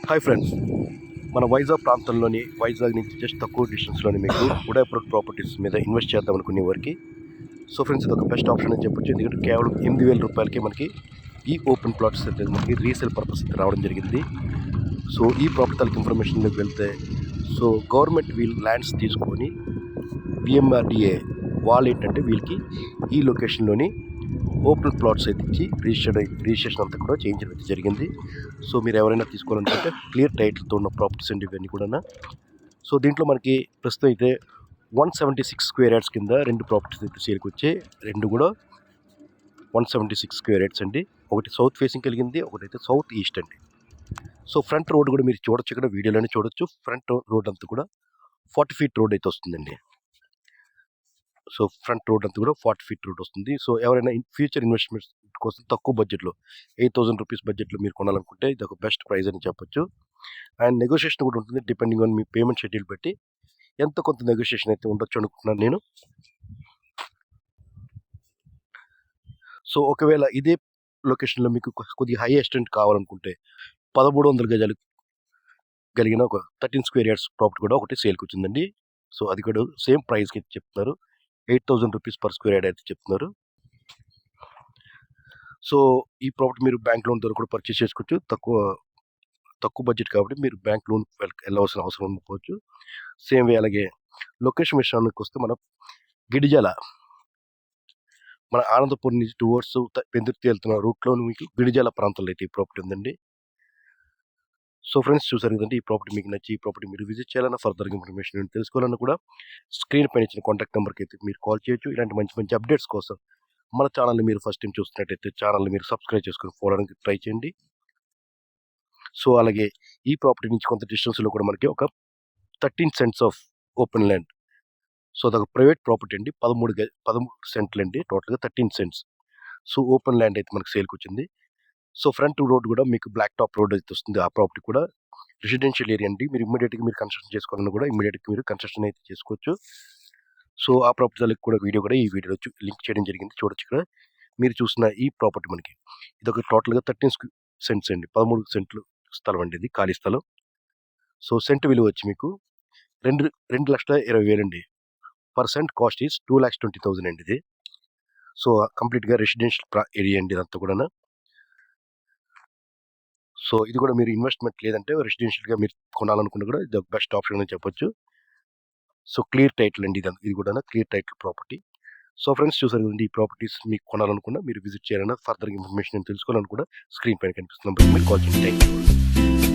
Hi friends, మన వైజాగ్ ప్రాంతంలోని వైజాగ్ నుంచి జస్ట్ తక్కువ డిస్టెన్స్లోని మీకు ఉదయపూర్ ప్రాపర్టీస్ మీద ఇన్వెస్ట్ చేద్దాం అనుకునే వారికి సో ఫ్రెండ్స్ ఇది ఒక బెస్ట్ ఆప్షన్ అని చెప్పొచ్చు. ఎందుకంటే కేవలం 8,000 రూపాయలకి మనకి ఈ ఓపెన్ ప్లాట్స్ అయితే మనకి రీసేల్ పర్పస్ అయితే రావడం జరిగింది. సో ఈ ప్రాపర్టీ తాలూకు ఇన్ఫర్మేషన్లోకి వెళ్తే సో గవర్నమెంట్ వీళ్ళు ల్యాండ్స్ తీసుకొని పిఎంఆర్డిఏ వాళ్ళు ఏంటంటే వీళ్ళకి ఈ లొకేషన్లోని ఓపెన్ ప్లాట్స్ అయితే ఇచ్చి రిజిస్ట్రేషన్ అంతా కూడా చేయించడం అయితే జరిగింది. సో మీరు ఎవరైనా తీసుకోవాలనుకుంటే క్లియర్ టైటిల్తో ఉన్న ప్రాపర్టీస్ అండి ఇవన్నీ కూడా. సో దీంట్లో మనకి ప్రస్తుతం అయితే 176 స్క్వేర్ యార్డ్స్ కింద రెండు ప్రాపర్టీస్ అయితే సేల్కి వచ్చాయి. రెండు కూడా 176 స్క్వేర్ యార్డ్స్ అండి. ఒకటి సౌత్ ఫేసింగ్ కలిగింది, ఒకటైతే సౌత్ ఈస్ట్ అండి. సో ఫ్రంట్ రోడ్ కూడా మీరు చూడొచ్చు, ఇక్కడ వీడియోలోనే చూడొచ్చు. ఫ్రంట్ రోడ్ అంతా కూడా 40 ఫీట్ రోడ్ అయితే వస్తుందండి. సో ఫ్రంట్ రోడ్ అంతా కూడా 40 ఫీట్ రోడ్ వస్తుంది. సో ఎవరైనా ఫ్యూచర్ ఇన్వెస్ట్మెంట్స్ కోసం తక్కువ బడ్జెట్లో 8,000 రూపీస్ బడ్జెట్లో మీరు కొనాలనుకుంటే ఇది ఒక బెస్ట్ ప్రైస్ అని చెప్పొచ్చు. అండ్ నెగోషియేషన్ కూడా ఉంటుంది, depending on me payment schedule బట్టి ఎంత కొంత నెగోషియేషన్ అయితే ఉండొచ్చు అనుకుంటున్నాను నేను. సో ఒకవేళ ఇదే లొకేషన్లో మీకు కొద్దిగా హై ఎస్టెంట్ కావాలనుకుంటే 1,300 గజాలు కలిగిన ఒక 13 స్క్వేర్ యార్డ్స్ ప్రాపర్టీ కూడా ఒకటి సేల్కి వచ్చిందండి. సో అది కూడా సేమ్ ప్రైస్కి చెప్తున్నారు, 8,000 రూపీస్ పర్ స్క్వేర్ యార్డ్ అయితే చెప్తున్నారు. సో ఈ ప్రాపర్టీ మీరు బ్యాంక్ లోన్ ద్వారా కూడా పర్చేస్ చేసుకోవచ్చు. తక్కువ బడ్జెట్ కాబట్టి మీరు బ్యాంక్ లోన్ వెళ్ళవలసిన అవసరం ఉండకపోవచ్చు. సేమ్ వే అలాగే లొకేషన్ విషయానికి వస్తే మన గిడిజాల మన ఆనందపూర్ నుంచి టువర్డ్స్ పెందుర్తి వెళ్తున్న రూట్లో మీకు గిడిజాల ప్రాంతంలో అయితే ఈ ప్రాపర్టీ ఉందండి. సో ఫ్రెండ్స్ చూసారు కదండి, ఈ ప్రాపర్టీ మీకు నచ్చి ఈ ప్రాపర్టీ మీరు విజిట్ చేయాలన్నా ఫర్దర్ ఇన్ఫర్మేషన్ తెలుసుకోవాలన్నా కూడా స్క్రీన్ పైన ఇచ్చిన కాంటాక్ట్ నెంబర్కి అయితే మీరు కాల్ చేయొచ్చు. ఇలాంటి మంచి మంచి అప్డేట్స్ కోసం మన ఛానల్ని మీరు ఫస్ట్ టైం చూస్తున్నట్టయితే ఛానల్ని మీరు సబ్స్క్రైబ్ చేసుకొని ఫాలో అవడానికి ట్రై చేయండి. సో అలాగే ఈ ప్రాపర్టీ నుంచి కొంత డిస్టెన్స్లో కూడా మనకి ఒక 13 cents of open land. So అదొక ప్రైవేట్ ప్రాపర్టీ అండి. 13 సెంట్లు అండి, టోటల్గా 13 సెంట్స్. సో ఓపెన్ ల్యాండ్ అయితే మనకి సేల్కి వచ్చింది. సో ఫ్రంట్ రోడ్ కూడా మీకు బ్లాక్ టాప్ రోడ్ అయితే వస్తుంది. ఆ ప్రాపర్టీ కూడా రెసిడెన్షియల్ ఏరియా అండి. మీరు ఇమ్మీడియట్గా మీరు కన్స్ట్రక్షన్ చేసుకోవాలన్నా కూడా ఇమ్మీడియట్గా మీరు కన్స్ట్రక్షన్ అయితే చేసుకోవచ్చు. సో ఆ ప్రాపర్టీ కూడా వీడియో కూడా ఈ వీడియోలో లింక్ చేయడం జరిగింది, చూడొచ్చు. ఇక్కడ మీరు చూసిన ఈ ప్రాపర్టీ మనకి ఇదొక టోటల్గా 13 సెంట్స్ అండి, 13 సెంట్లు స్థలం అండి, ఇది ఖాళీ స్థలం. సో సెంట్ విలువ వచ్చి మీకు 2,20,000 అండి. పర్ సెంట్ కాస్ట్ ఈస్ 2,20,000 అండి ఇది. సో కంప్లీట్గా రెసిడెన్షియల్ ఏరియా అండి ఇదంతా కూడా. సో ఇది కూడా మీరు ఇన్వెస్ట్మెంట్ లేదంటే రెసిడెన్షియల్గా మీరు కొనాలనుకున్నా కూడా ఇది బెస్ట్ ఆప్షన్ అని చెప్పొచ్చు. సో క్లియర్ టైటిల్ అండి ఇది కూడా clear title property. So friends చూసారు కదండి, ఈ ప్రాపర్టీస్ మీకు కొనాలనుకున్నా మీరు విజిట్ చేయాలన్నా ఫర్దర్ ఇన్ఫర్మేషన్ తెలుసుకోవాలనుకున్నా స్క్రీన్ పైన కనిపిస్తున్న నెంబర్కి మీరు కాల్ చేయండి. Thank you.